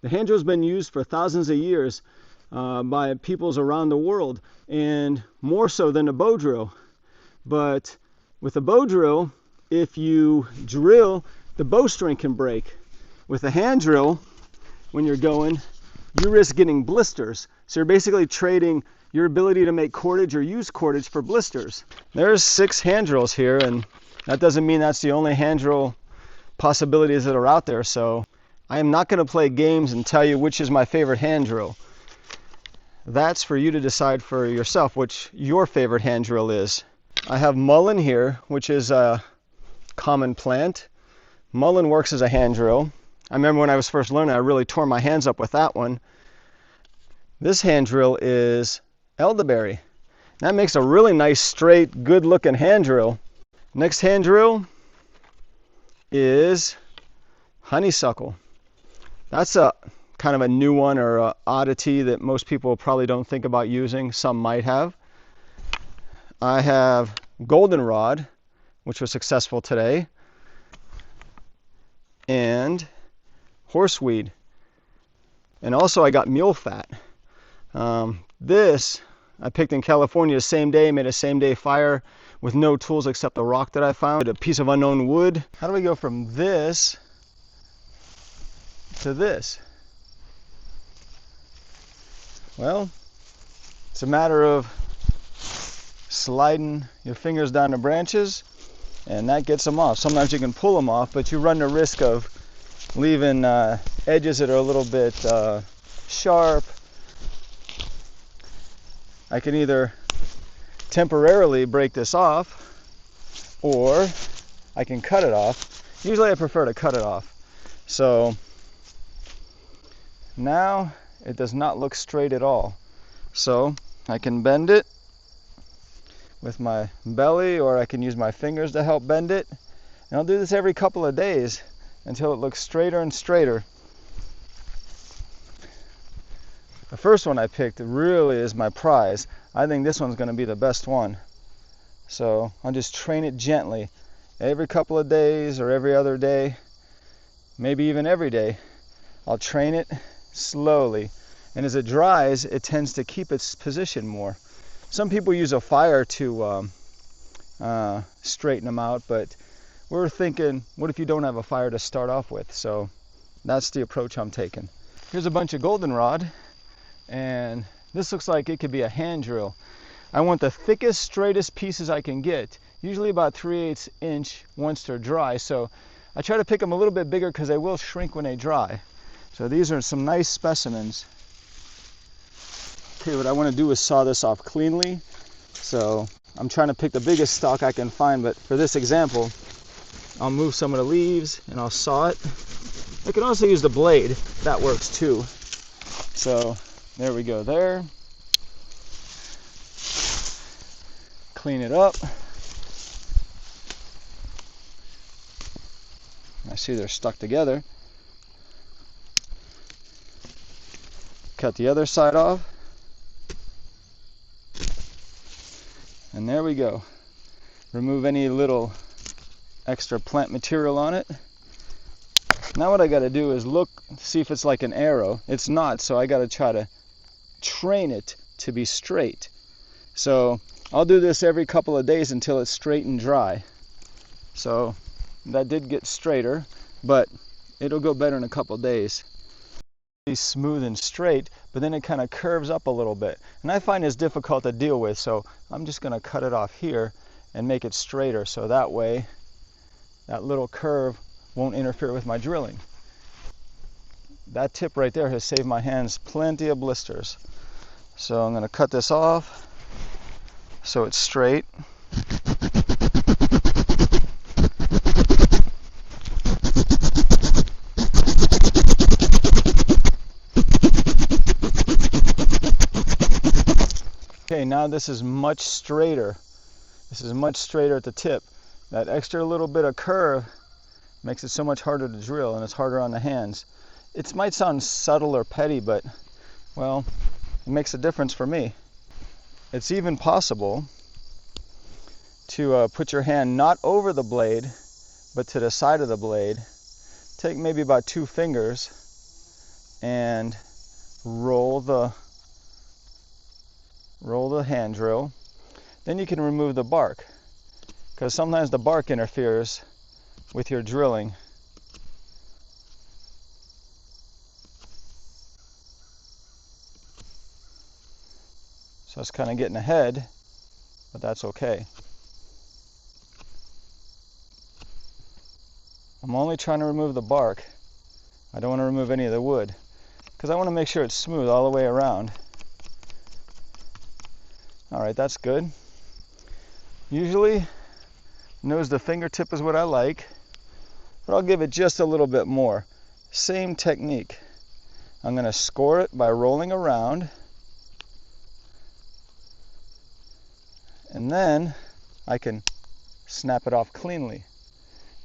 The hand drill's been used for thousands of years by peoples around the world, and more so than a bow drill. But with a bow drill, if you drill, the bowstring can break. With a hand drill, when you're going, you risk getting blisters. So you're basically trading your ability to make cordage or use cordage for blisters. There's 6 hand drills here, and that doesn't mean that's the only hand drill possibilities that are out there. So I am not going to play games and tell you which is my favorite hand drill. That's for you to decide for yourself which your favorite hand drill is. I have mullein here, which is a common plant. Mullein works as a hand drill. I remember when I was first learning, I really tore my hands up with that one. This hand drill is elderberry. That makes a really nice, straight, good-looking hand drill. Next hand drill is honeysuckle. That's a kind of a new one, or an oddity that most people probably don't think about using. Some might have. I have goldenrod, which was successful today, and horseweed. And also I got mule fat. This I picked in California the same day, made a same day fire with no tools except the rock that I found, a piece of unknown wood. How do we go from this to this? Well, it's a matter of sliding your fingers down the branches, and that gets them off. Sometimes you can pull them off, but you run the risk of leaving edges that are a little bit sharp. I can either temporarily break this off, or I can cut it off. Usually I prefer to cut it off. So now it does not look straight at all. So I can bend it with my belly, or I can use my fingers to help bend it. And I'll do this every couple of days until it looks straighter and straighter. The first one I picked really is my prize. I think this one's going to be the best one. So I'll just train it gently every couple of days, or every other day, maybe even every day. I'll train it slowly, and as it dries, it tends to keep its position more. Some people use a fire to straighten them out, but we're thinking, what if you don't have a fire to start off with? So that's the approach I'm taking. Here's a bunch of goldenrod, and this looks like it could be a hand drill. I want the thickest, straightest pieces I can get, usually about 3/8 inch once they're dry. So I try to pick them a little bit bigger because they will shrink when they dry. So these are some nice specimens. Okay, what I want to do is saw this off cleanly. So I'm trying to pick the biggest stalk I can find, but for this example, I'll move some of the leaves and I'll saw it. I can also use the blade, that works too. So there we go there. Clean it up. I see they're stuck together. Cut the other side off. And there we go. Remove any little extra plant material on it. Now what I got to do is look, see if it's like an arrow. It's not, so I got to try to train it to be straight. So I'll do this every couple of days until it's straight and dry. So that did get straighter, but it'll go better in a couple of days. It's smooth and straight, but then it kind of curves up a little bit, and I find it's difficult to deal with, so I'm just going to cut it off here and make it straighter, so that way that little curve won't interfere with my drilling. That tip right there has saved my hands plenty of blisters. So I'm going to cut this off so it's straight. Okay, now this is much straighter. This is much straighter at the tip. That extra little bit of curve makes it so much harder to drill, and it's harder on the hands. It might sound subtle or petty, but, well, it makes a difference for me. It's even possible to put your hand not over the blade, but to the side of the blade. Take maybe about 2 fingers and roll the hand drill. Then you can remove the bark, because sometimes the bark interferes with your drilling. So it's kind of getting ahead, but that's okay. I'm only trying to remove the bark. I don't want to remove any of the wood, because I want to make sure it's smooth all the way around. Alright, that's good. Usually, nose to fingertip is what I like, but I'll give it just a little bit more. Same technique. I'm going to score it by rolling around, and then I can snap it off cleanly,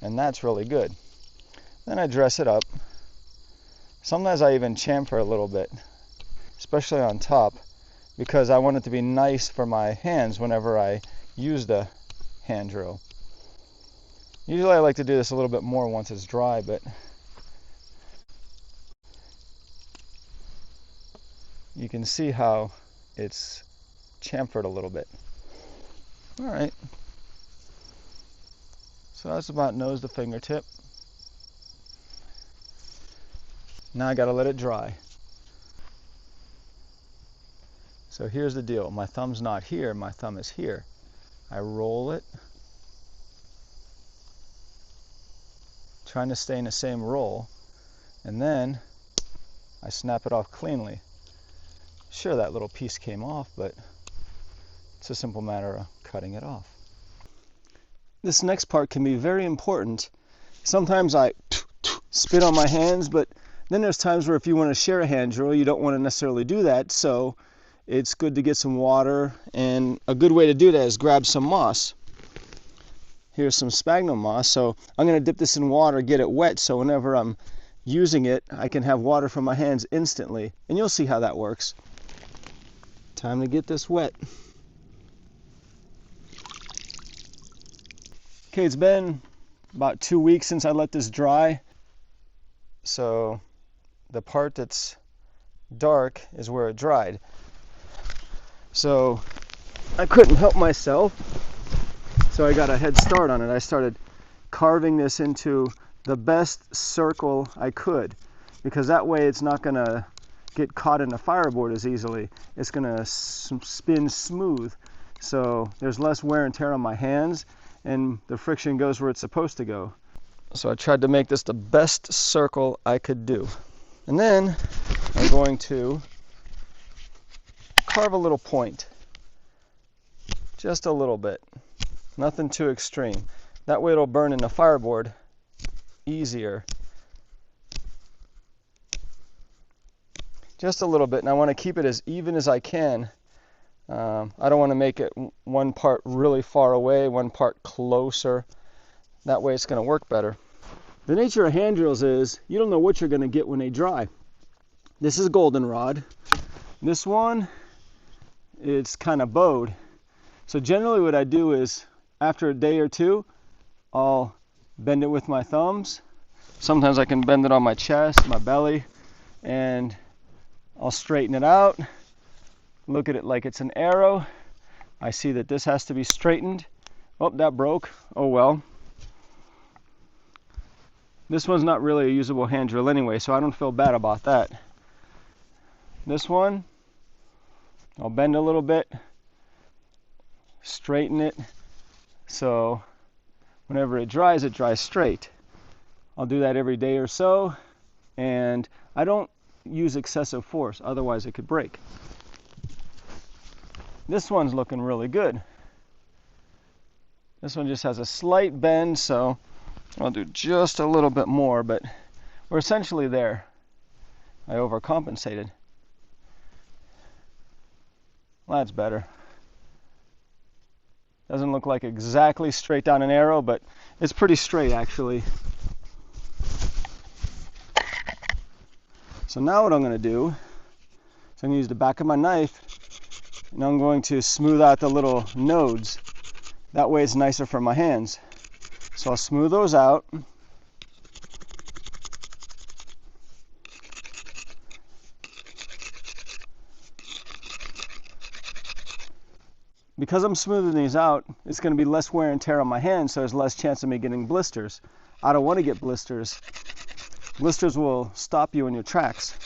and that's really good. Then I dress it up. Sometimes I even chamfer a little bit, especially on top, because I want it to be nice for my hands whenever I use the hand drill. Usually I like to do this a little bit more once it's dry, but you can see how it's chamfered a little bit. Alright, so that's about nose to fingertip. Now I gotta let it dry. So here's the deal. My thumb's not here, my thumb is here. I roll it, trying to stay in the same roll, and then I snap it off cleanly. Sure, that little piece came off, but it's a simple matter of cutting it off. This next part can be very important. Sometimes I spit on my hands, but then there's times where if you want to share a hand drill, you don't want to necessarily do that, so it's good to get some water, and a good way to do that is grab some moss. Here's some sphagnum moss, so I'm going to dip this in water, get it wet, so whenever I'm using it, I can have water from my hands instantly, and you'll see how that works. Time to get this wet. Okay, it's been about 2 weeks since I let this dry, so the part that's dark is where it dried. So I couldn't help myself, so I got a head start on it. I started carving this into the best circle I could, because that way it's not going to get caught in the fireboard as easily. It's going to spin smooth, so there's less wear and tear on my hands, and the friction goes where it's supposed to go. So I tried to make this the best circle I could do. And then I'm going to carve a little point, just a little bit, nothing too extreme. That way it'll burn in the fireboard easier. Just a little bit, and I want to keep it as even as I can. I don't want to make it one part really far away, one part closer. That way it's going to work better. The nature of hand drills is you don't know what you're going to get when they dry. This is goldenrod. This one, it's kind of bowed. So generally what I do is after a day or two, I'll bend it with my thumbs. Sometimes I can bend it on my chest, my belly, and I'll straighten it out, look at it like it's an arrow. I see that this has to be straightened. Oh, that broke. Oh well. This one's not really a usable hand drill anyway, so I don't feel bad about that. This one, I'll bend a little bit, straighten it, so whenever it dries straight. I'll do that every day or so, and I don't use excessive force, otherwise it could break. This one's looking really good. This one just has a slight bend, so I'll do just a little bit more, but we're essentially there. I overcompensated. Well, that's better. Doesn't look like exactly straight down an arrow, but it's pretty straight actually. So now what I'm going to do is I'm going to use the back of my knife, and I'm going to smooth out the little nodes. That way it's nicer for my hands. So I'll smooth those out. because I'm smoothing these out, it's going to be less wear and tear on my hands, so there's less chance of me getting blisters. I don't want to get blisters. Blisters will stop you in your tracks.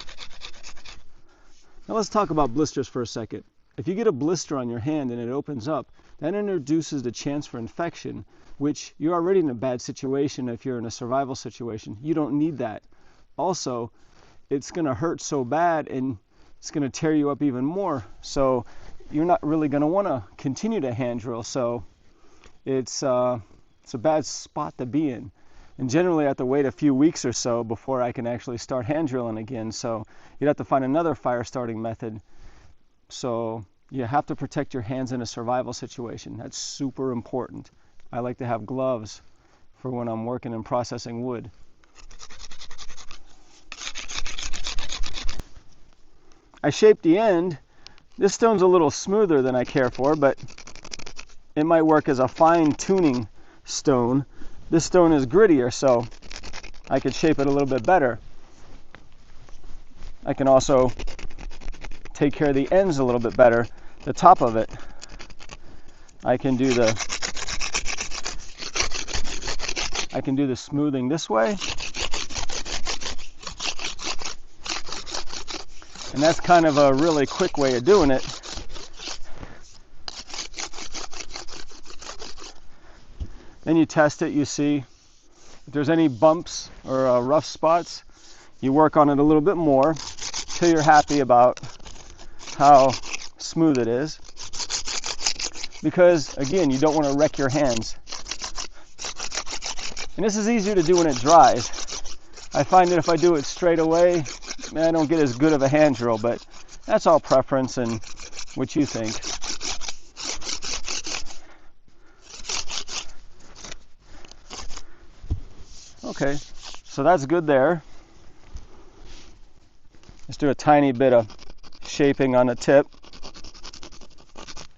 Now let's talk about blisters for a second. If you get a blister on your hand and it opens up, that introduces the chance for infection, which you're already in a bad situation if you're in a survival situation. You don't need that. Also, it's going to hurt so bad and it's going to tear you up even more. So you're not really going to want to continue to hand drill. So it's a bad spot to be in. And generally I have to wait a few weeks or so before I can actually start hand drilling again. So you'd have to find another fire starting method. So you have to protect your hands in a survival situation. That's super important. I like to have gloves for when I'm working and processing wood. I shaped the end. This stone's a little smoother than I care for, but it might work as a fine tuning stone. This stone is grittier, so I could shape it a little bit better. I can also take care of the ends a little bit better, the top of it. I can do the smoothing this way. And that's kind of a really quick way of doing it. Then you test it, you see if there's any bumps or rough spots. You work on it a little bit more till you're happy about how smooth it is. Because again, you don't want to wreck your hands. And this is easier to do when it dries. I find that if I do it straight away, I don't get as good of a hand drill, but that's all preference and what you think. Okay, so that's good there. Let's do a tiny bit of shaping on the tip.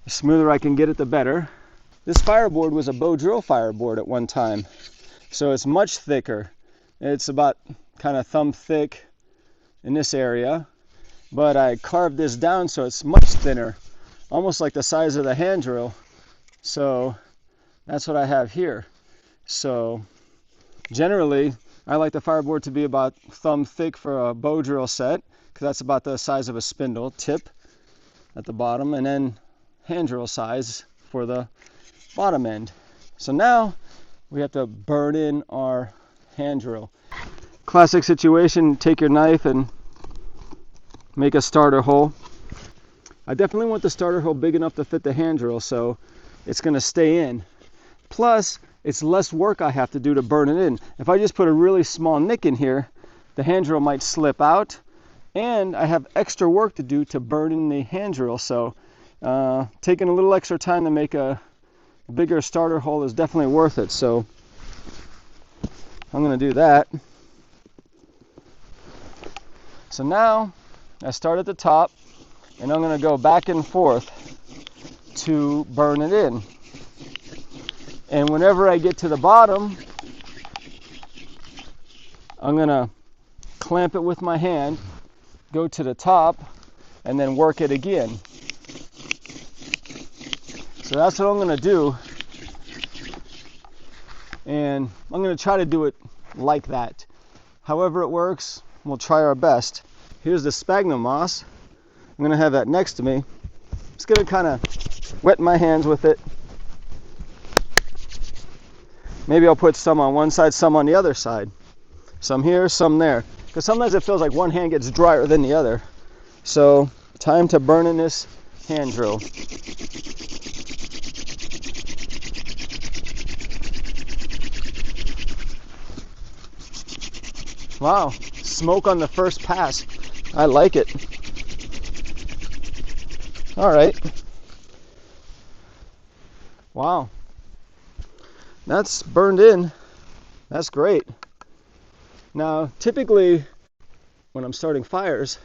The smoother I can get it, the better. This fireboard was a bow drill fireboard at one time, so it's much thicker. It's about kind of thumb thick in this area, but I carved this down so it's much thinner, almost like the size of the hand drill. So that's what I have here. So generally, I like the fireboard to be about thumb thick for a bow drill set, because that's about the size of a spindle tip at the bottom, and then hand drill size for the bottom end. So now we have to burn in our hand drill. Classic situation, take your knife and make a starter hole. I definitely want the starter hole big enough to fit the hand drill, so it's going to stay in. Plus, it's less work I have to do to burn it in. If I just put a really small nick in here, the hand drill might slip out, and I have extra work to do to burn in the hand drill. So taking a little extra time to make a bigger starter hole is definitely worth it. So I'm going to do that. So now I start at the top, and I'm going to go back and forth to burn it in. And whenever I get to the bottom, I'm going to clamp it with my hand, go to the top, and then work it again. So that's what I'm going to do. And I'm going to try to do it like that. However it works, we'll try our best. Here's the sphagnum moss. I'm going to have that next to me. Just going to kind of wet my hands with it. Maybe I'll put some on one side, some on the other side. Some here, some there. Because sometimes it feels like one hand gets drier than the other. So, time to burn in this hand drill. Wow, smoke on the first pass. I like it. All right. Wow. That's burned in. That's great. Now, typically, when I'm starting fires,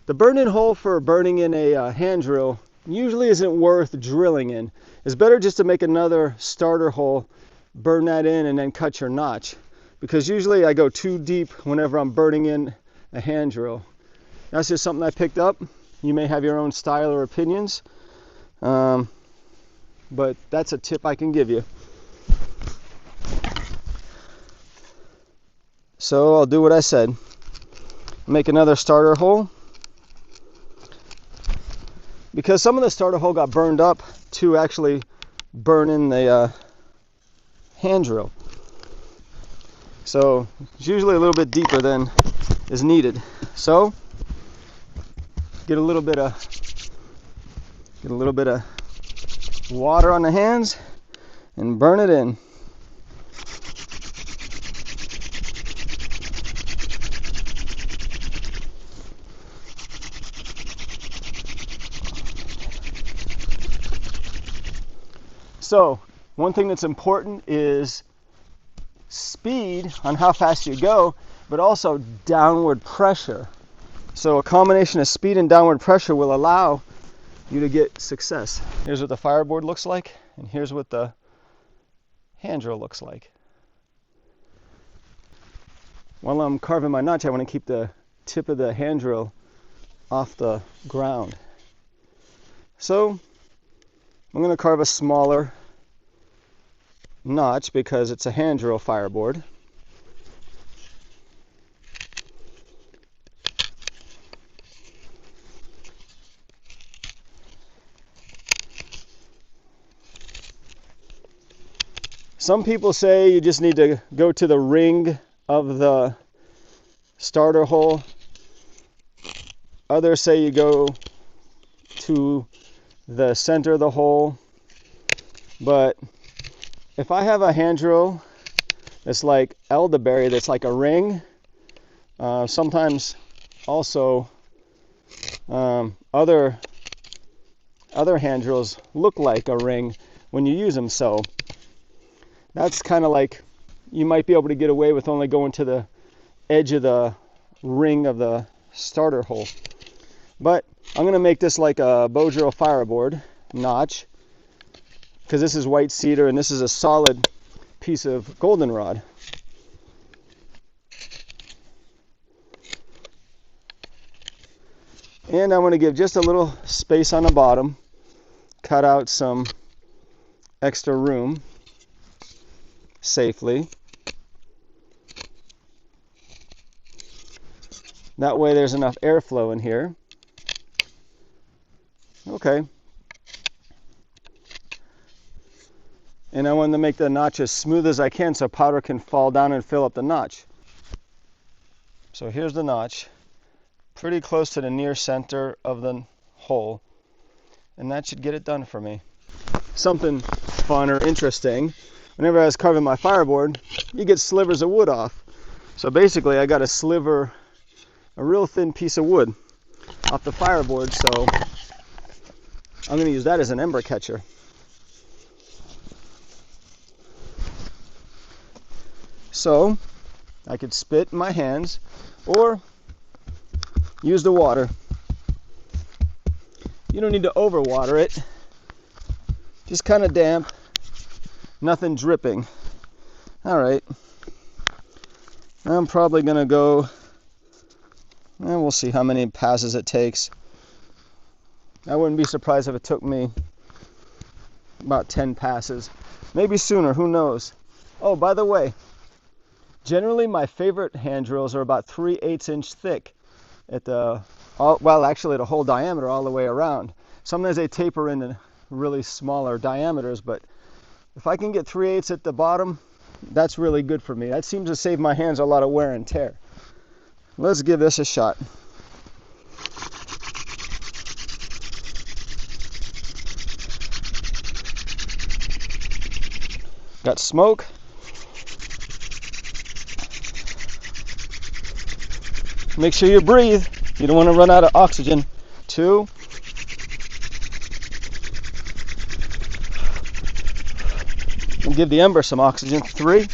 the burn-in hole for burning in a hand drill usually isn't worth drilling in. It's better just to make another starter hole, burn that in, and then cut your notch. Because usually I go too deep whenever I'm burning in a hand drill. That's just something I picked up. You may have your own style or opinions, But that's a tip I can give you. So I'll do what I said. Make another starter hole. Because some of the starter hole got burned up to actually burn in the hand drill. So it's usually a little bit deeper than is needed. So get a little bit of water on the hands and burn it in. So one thing that's important is speed on how fast you go, but also downward pressure. So a combination of speed and downward pressure will allow you to get success. Here's what the Fireboard looks like, and here's what the hand drill looks like. While I'm carving my notch, I want to keep the tip of the hand drill off the ground. So I'm going to carve a smaller notch because it's a hand drill Fireboard. Some people say you just need to go to the ring of the starter hole. Others say you go to the center of the hole. But if I have a hand drill that's like elderberry, that's like a ring, sometimes also other hand drills look like a ring when you use them. So that's kind of like you might be able to get away with only going to the edge of the ring of the starter hole. But I'm going to make this like a bow drill Fireboard notch, because this is white cedar and this is a solid piece of goldenrod. And I'm going to give just a little space on the bottom, cut out some extra room safely. That way there's enough airflow in here. Okay. And I want to make the notch as smooth as I can so powder can fall down and fill up the notch. So here's the notch, pretty close to the near center of the hole, and that should get it done for me. Something fun or interesting, whenever I was carving my Fireboard, you get slivers of wood off. So basically I got a sliver, a real thin piece of wood off the Fireboard, so I'm going to use that as an ember catcher. So I could spit in my hands or use the water. You don't need to overwater it, just kind of damp, nothing dripping. All right, I'm probably gonna go, and we'll see how many passes it takes. I wouldn't be surprised if it took me about 10 passes, maybe sooner, who knows. Oh, by the way, generally my favorite hand drills are about 3/8 inch thick at the, well, actually the whole diameter all the way around. Sometimes they taper into really smaller diameters, but if I can get 3/8 at the bottom, that's really good for me. That seems to save my hands a lot of wear and tear. Let's give this a shot. Got smoke. Make sure you breathe. You don't want to run out of oxygen. 2. And give the ember some oxygen. 3.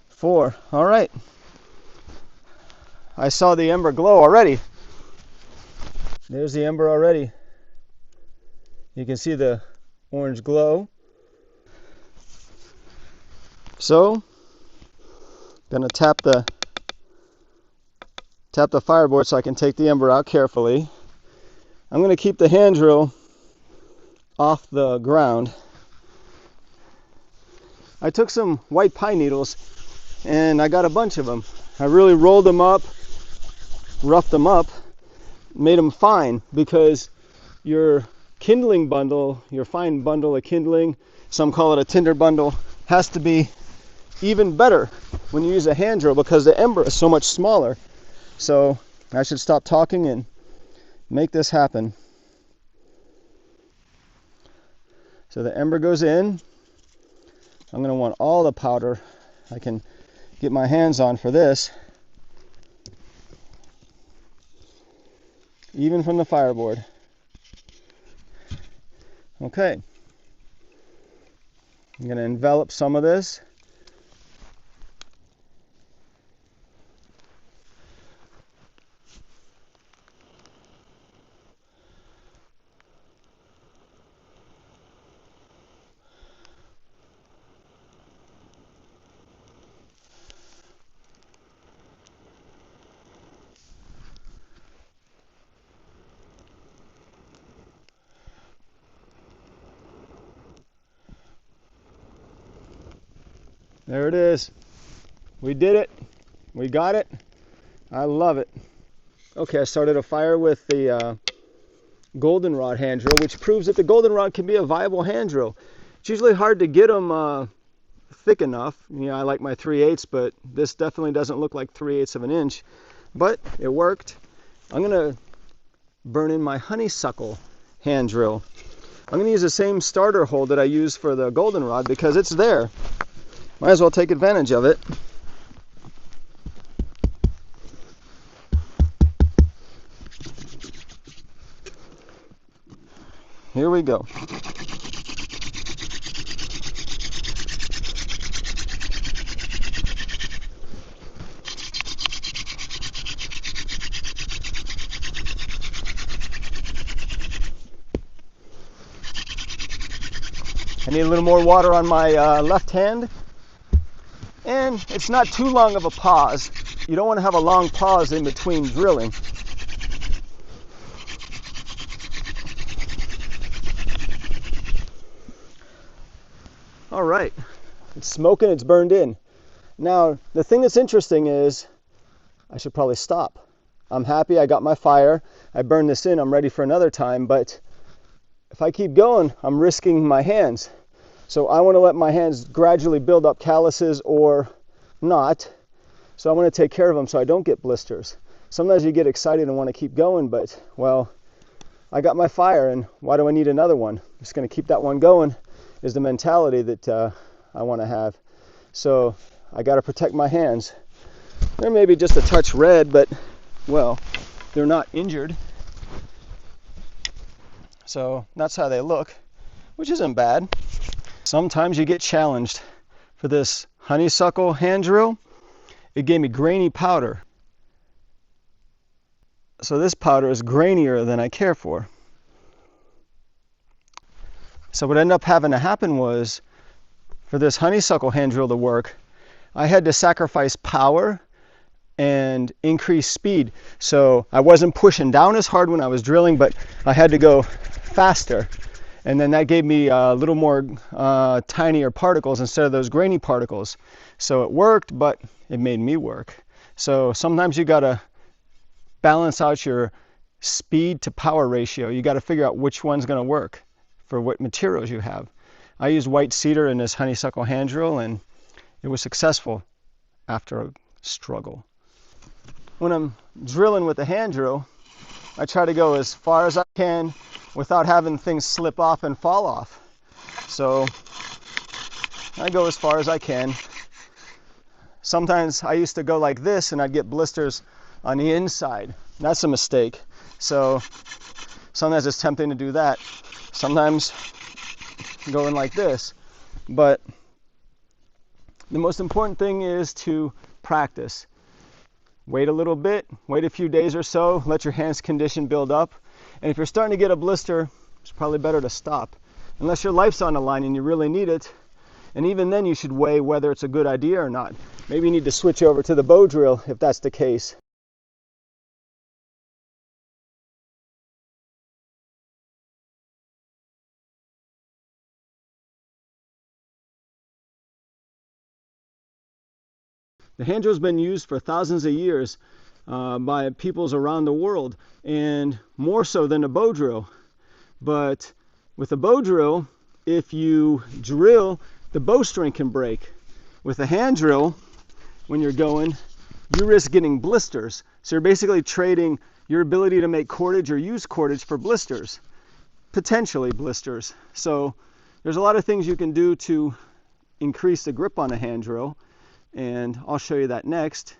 4. All right. I saw the ember glow already. There's the ember already. You can see the orange glow. So, gonna tap the tap the fireboard so I can take the ember out carefully. I'm going to keep the hand drill off the ground. I took some white pine needles and I got a bunch of them. I really rolled them up, roughed them up, made them fine, because your kindling bundle, your fine bundle of kindling, some call it a tinder bundle, has to be even better when you use a hand drill because the ember is so much smaller. So I should stop talking and make this happen. So the ember goes in. I'm going to want all the powder I can get my hands on for this, even from the fireboard. Okay, I'm going to envelop some of this. There it is. We did it. We got it. I love it. Okay, I started a fire with the Goldenrod hand drill, which proves that the Goldenrod can be a viable hand drill. It's usually hard to get them thick enough. You know, I like my 3/8, but this definitely doesn't look like 3/8 of an inch. But it worked. I'm going to burn in my honeysuckle hand drill. I'm going to use the same starter hole that I used for the Goldenrod because it's there. Might as well take advantage of it. Here we go. I need a little more water on my left hand. And it's not too long of a pause. You don't want to have a long pause in between drilling. All right, it's smoking, it's burned in. Now, the thing that's interesting is I should probably stop. I'm happy I got my fire. I burned this in, I'm ready for another time, but if I keep going, I'm risking my hands. So I want to let my hands gradually build up calluses or not. So I want to take care of them so I don't get blisters. Sometimes you get excited and want to keep going, but, well, I got my fire, and why do I need another one? I'm just going to keep that one going is the mentality that I want to have. So I got to protect my hands. They're maybe just a touch red, but, well, they're not injured. So that's how they look, which isn't bad. Sometimes you get challenged. For this honeysuckle hand drill, it gave me grainy powder. So this powder is grainier than I care for. So what ended up having to happen was, for this honeysuckle hand drill to work, I had to sacrifice power and increase speed. So I wasn't pushing down as hard when I was drilling, but I had to go faster. And then that gave me a little more tinier particles instead of those grainy particles. So it worked, but it made me work. So sometimes you gotta balance out your speed to power ratio. You gotta figure out which one's gonna work for what materials you have. I used white cedar in this honeysuckle hand drill, and it was successful after a struggle. When I'm drilling with the hand drill, I try to go as far as I can without having things slip off and fall off. So I go as far as I can. Sometimes I used to go like this and I'd get blisters on the inside. That's a mistake. So sometimes it's tempting to do that. Sometimes going like this. But the most important thing is to practice. Wait a little bit, wait a few days or so, let your hands condition build up. And if you're starting to get a blister, it's probably better to stop. Unless your life's on the line and you really need it. And even then you should weigh whether it's a good idea or not. Maybe you need to switch over to the bow drill if that's the case. The hand drill's been used for thousands of years by peoples around the world, and more so than a bow drill. But with a bow drill, if you drill, the bowstring can break. With a hand drill, when you're going, you risk getting blisters. So you're basically trading your ability to make cordage or use cordage for blisters, potentially blisters. So there's a lot of things you can do to increase the grip on a hand drill, and I'll show you that next.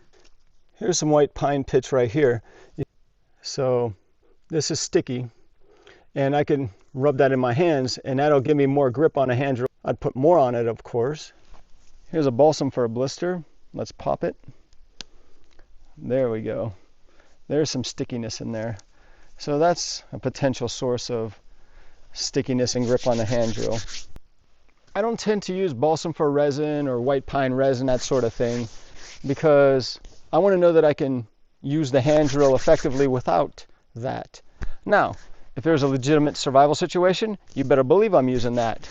Here's some white pine pitch right here. So this is sticky, and I can rub that in my hands, and that'll give me more grip on a hand drill. I'd put more on it, of course. Here's a balsam for a blister. Let's pop it. There we go. There's some stickiness in there. So that's a potential source of stickiness and grip on the hand drill. I don't tend to use balsam for resin or white pine resin, that sort of thing, because I want to know that I can use the hand drill effectively without that. Now, if there's a legitimate survival situation, you better believe I'm using that.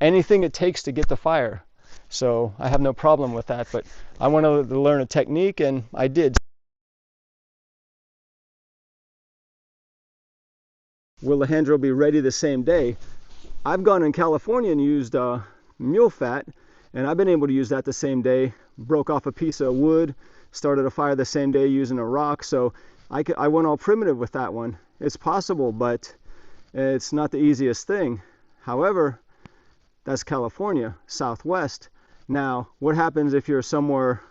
Anything it takes to get the fire. So I have no problem with that, but I want to learn a technique, and I did. Will the hand drill be ready the same day? I've gone in California and used mule fat, and I've been able to use that the same day. Broke off a piece of wood, started a fire the same day using a rock, so I went all primitive with that one. It's possible, but it's not the easiest thing. However, that's California, Southwest. Now, what happens if you're somewhere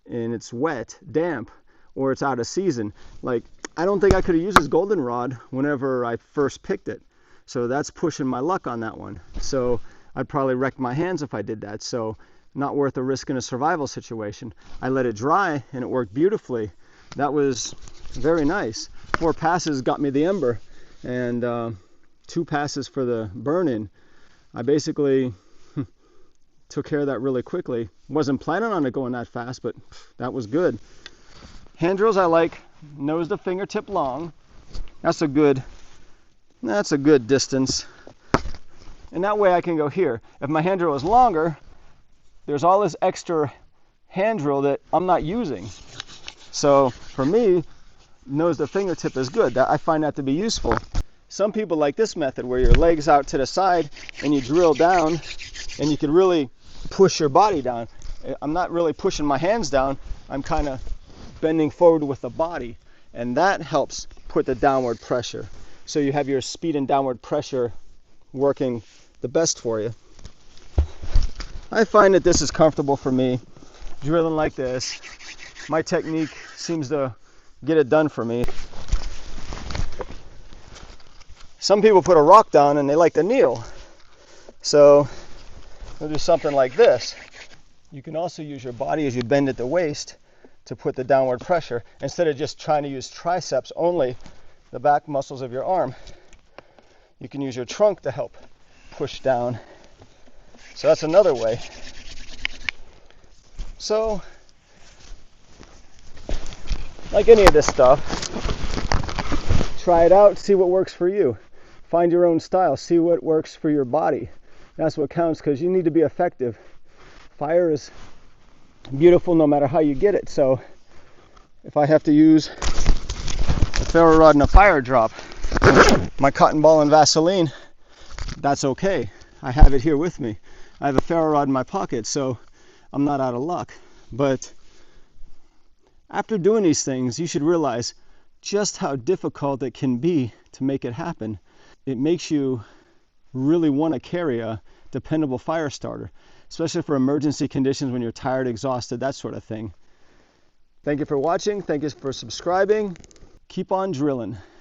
and it's wet, damp, or it's out of season? Like, I don't think I could have used this goldenrod whenever I first picked it. So that's pushing my luck on that one. So I'd probably wreck my hands if I did that. So not worth the risk in a survival situation. I let it dry and it worked beautifully. That was very nice. 4 passes got me the ember, and 2 passes for the burn-in. I basically took care of that really quickly. Wasn't planning on it going that fast, but that was good. Hand drills I like nose to fingertip long. That's a good distance. And that way I can go here. If my hand drill is longer, there's all this extra hand drill that I'm not using. So for me, nose to fingertip is good. I find that to be useful. Some people like this method where your legs out to the side and you drill down, and you can really push your body down. I'm not really pushing my hands down. I'm kind of bending forward with the body, and that helps put the downward pressure. So you have your speed and downward pressure working the best for you. I find that this is comfortable for me, drilling like this. My technique seems to get it done for me. Some people put a rock down and they like to kneel. So we'll do something like this. You can also use your body as you bend at the waist to put the downward pressure, instead of just trying to use triceps only, the back muscles of your arm. You can use your trunk to help push down. So that's another way. So, like any of this stuff, try it out, see what works for you. Find your own style, see what works for your body. That's what counts, because you need to be effective. Fire is beautiful no matter how you get it. So if I have to use a ferro rod and a fire drop, my cotton ball and Vaseline, that's okay. I have it here with me. I have a ferro rod in my pocket, so I'm not out of luck. But after doing these things, you should realize just how difficult it can be to make it happen. It makes you really want to carry a dependable fire starter, especially for emergency conditions when you're tired, exhausted, that sort of thing. Thank you for watching. Thank you for subscribing. Keep on drilling.